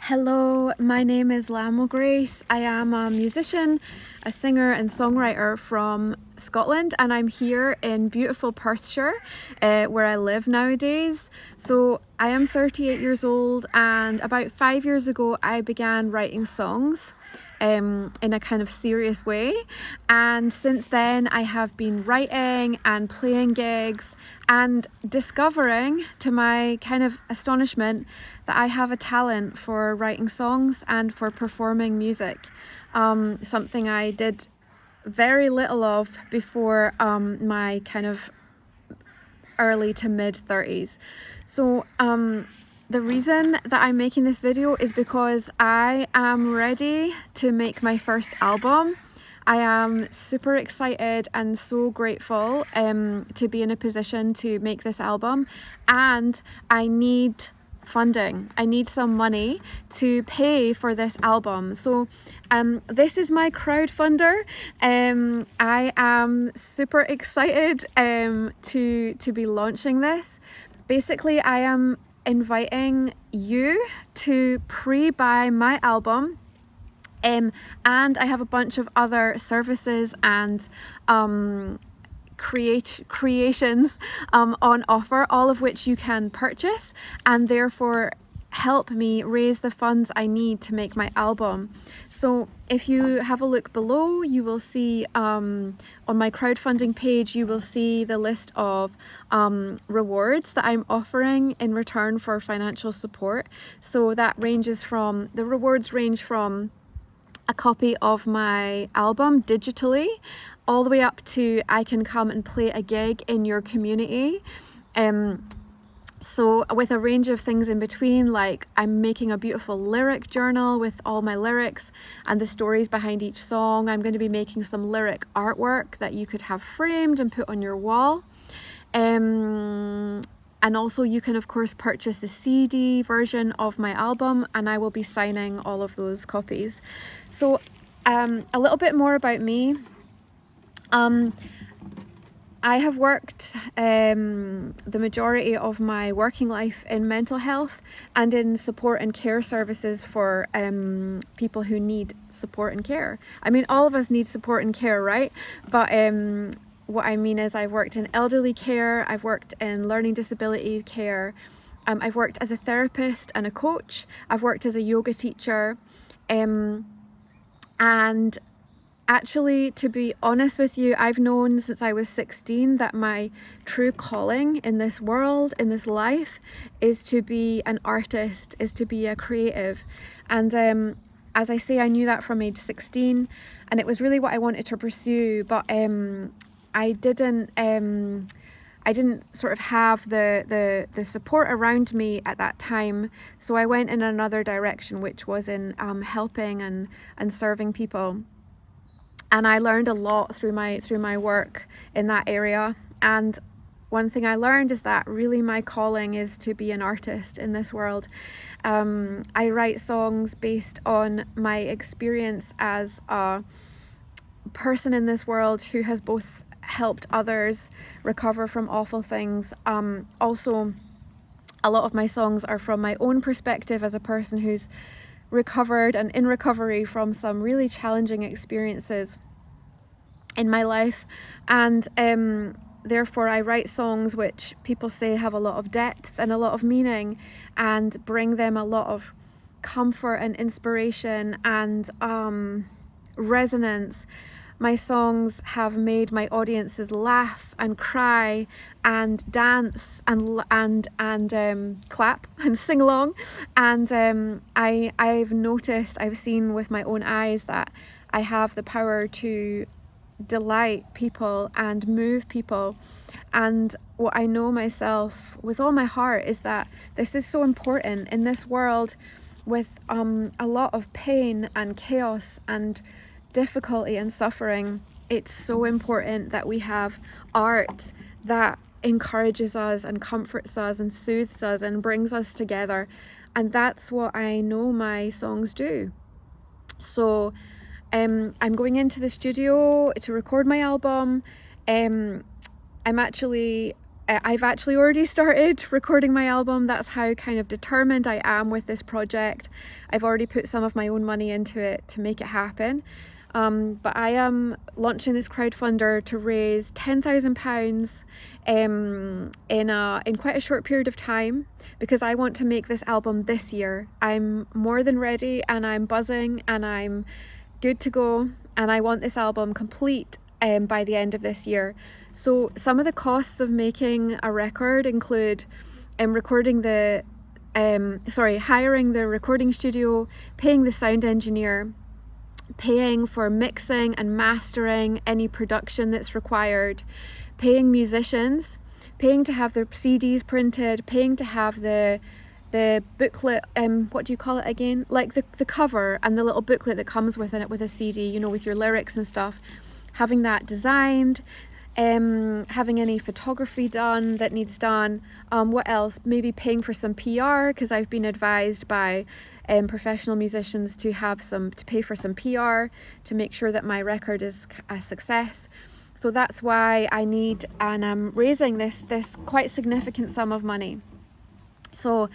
Hello, my name is Lamo Grace. I am a musician, a singer and songwriter from Scotland, and I'm here in beautiful Perthshire, where I live nowadays. So I am 38 years old, and about 5 years ago I began writing songs in a kind of serious way, and since then I have been writing and playing gigs and discovering, to my kind of astonishment, that I have a talent for writing songs and for performing music, something I did very little of before my kind of early to mid 30s. So the reason that I'm making this video is because I am ready to make my first album. I am super excited and so grateful to be in a position to make this album, and I need funding. I need some money to pay for this album. So this is my crowdfunder. I am super excited to be launching this. Basically, I am inviting you to pre-buy my album, and I have a bunch of other services and creations on offer, all of which you can purchase and therefore help me raise the funds I need to make my album. So if you have a look below, you will see on my crowdfunding page, you will see the list of rewards that I'm offering in return for financial support. So that the rewards range from a copy of my album digitally, all the way up to I can come and play a gig in your community. So with a range of things in between, like I'm making a beautiful lyric journal with all my lyrics and the stories behind each song. I'm going to be making some lyric artwork that you could have framed and put on your wall. And also you can of course purchase the CD version of my album, and I will be signing all of those copies. So a little bit more about me. I have worked the majority of my working life in mental health and in support and care services for people who need support and care. I mean, all of us need support and care, right? But what I mean is I've worked in elderly care, I've worked in learning disability care, I've worked as a therapist and a coach, I've worked as a yoga teacher, and actually, to be honest with you, I've known since I was 16 that my true calling in this world, in this life, is to be an artist, is to be a creative. And as I say, I knew that from age 16, and it was really what I wanted to pursue, but I didn't sort of have the support around me at that time. So I went in another direction, which was in helping and serving people. And I learned a lot through my work in that area. And one thing I learned is that really my calling is to be an artist in this world. I write songs based on my experience as a person in this world who has both helped others recover from awful things. Also, a lot of my songs are from my own perspective as a person who's recovered and in recovery from some really challenging experiences in my life, and therefore I write songs which people say have a lot of depth and a lot of meaning and bring them a lot of comfort and inspiration and resonance. My songs have made my audiences laugh and cry and dance and clap and sing along, and I've seen with my own eyes that I have the power to delight people and move people. And what I know myself with all my heart is that this is so important in this world with a lot of pain and chaos and difficulty and suffering. It's so important that we have art that encourages us and comforts us and soothes us and brings us together, and that's what I know my songs do. So I'm going into the studio to record my album. I'm actually I've actually already started recording my album. That's how kind of determined I am with this project. I've already put some of my own money into it to make it happen. But I am launching this crowdfunder to raise £10,000 in quite a short period of time, because I want to make this album this year. I'm more than ready, and I'm buzzing, and I'm good to go, and I want this album complete by the end of this year. So some of the costs of making a record include hiring the recording studio, paying the sound engineer, paying for mixing and mastering any production that's required, paying musicians, paying to have their CDs printed, paying to have the booklet, what do you call it again? Like the cover and the little booklet that comes with it with a CD, you know, with your lyrics and stuff, having that designed, having any photography done that needs done. What else? Maybe paying for some PR, because I've been advised by professional musicians to pay for some PR to make sure that my record is a success. So that's why I'm raising this quite significant sum of money. So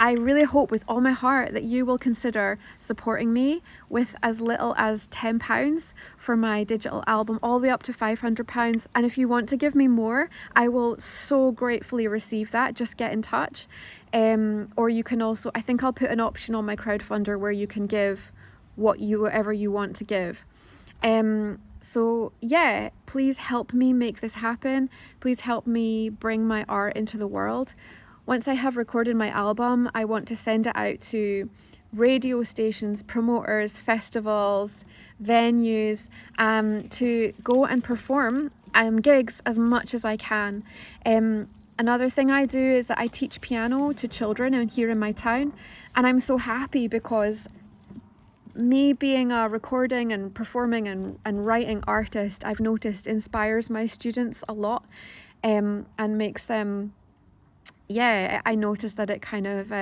I really hope with all my heart that you will consider supporting me with as little as £10 for my digital album, all the way up to £500. And if you want to give me more, I will so gratefully receive that. Just get in touch. Or you can also, I think I'll put an option on my crowdfunder where you can give whatever you want to give. So yeah, please help me make this happen. Please help me bring my art into the world. Once I have recorded my album, I want to send it out to radio stations, promoters, festivals, venues, to go and perform gigs as much as I can. Another thing I do is that I teach piano to children here in my town, and I'm so happy because me being a recording and performing and writing artist, I've noticed inspires my students a lot, and makes them, I notice that it kind of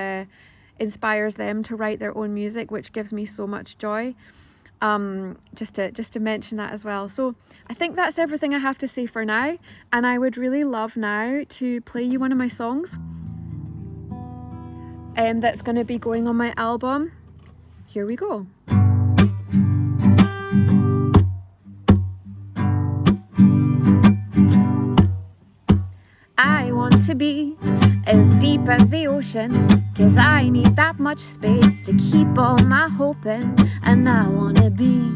inspires them to write their own music, which gives me so much joy. Just to mention that as well. So I think that's everything I have to say for now, and I would really love now to play you one of my songs that's going to be going on my album. Here we go. I want to be as deep as the ocean, 'cause I need that much space to keep all my hope in. And I wanna be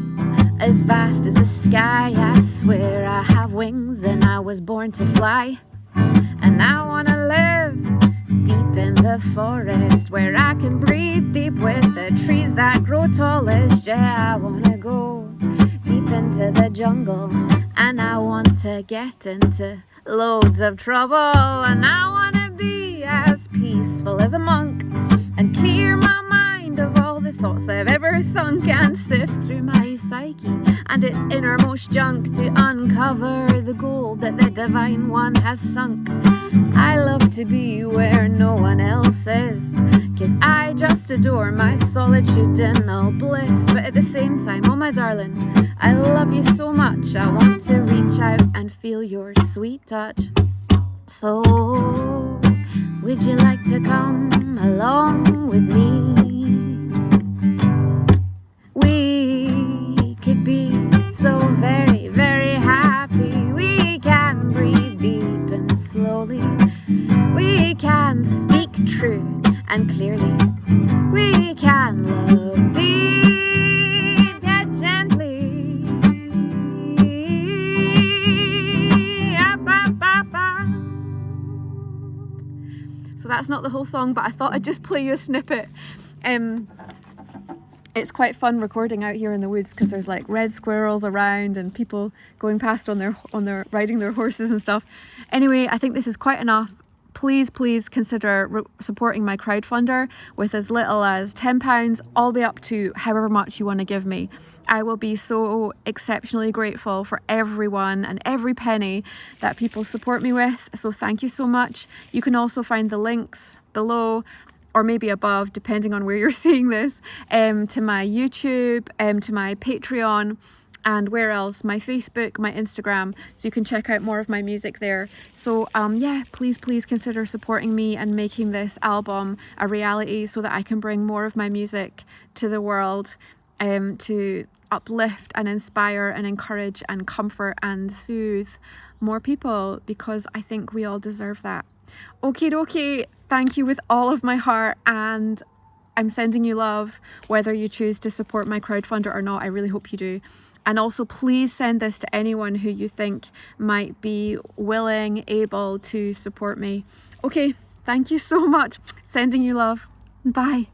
as vast as the sky. I swear I have wings and I was born to fly. And I wanna live deep in the forest, where I can breathe deep with the trees that grow tallest. Yeah, I wanna go deep into the jungle, and I want to get into loads of trouble. And I wanna be as peaceful as a monk, and clear my mind of all the thoughts I've ever thunk, and sift through my psyche and its innermost junk to uncover the gold that the divine one has sunk. I love to be where no one else is, 'cause I just adore my solitude and all bliss. But at the same time, oh my darling, I love you so much, I want to reach out and feel your sweet touch. So, would you like to come along with me? We could be so very, very happy. We can breathe deep and slowly. We can speak true and clearly. We can love deep yet gently. So that's not the whole song, but I thought I'd just play you a snippet. It's quite fun recording out here in the woods, because there's like red squirrels around and people going past on their riding their horses and stuff. Anyway, I think this is quite enough. Please consider supporting my crowdfunder with as little as £10 all the way up to however much you want to give me. I will be so exceptionally grateful for everyone and every penny that people support me with. So thank you so much. You can also find the links below, or maybe above, depending on where you're seeing this, to my YouTube, to my Patreon, and where else? My Facebook, my Instagram, so you can check out more of my music there. So yeah, please consider supporting me and making this album a reality so that I can bring more of my music to the world, to uplift and inspire and encourage and comfort and soothe more people, because I think we all deserve that. Okie dokie, thank you with all of my heart, and I'm sending you love whether you choose to support my crowdfunder or not. I really hope you do. And also please send this to anyone who you think might be willing, able to support me. Okay, thank you so much. Sending you love. Bye.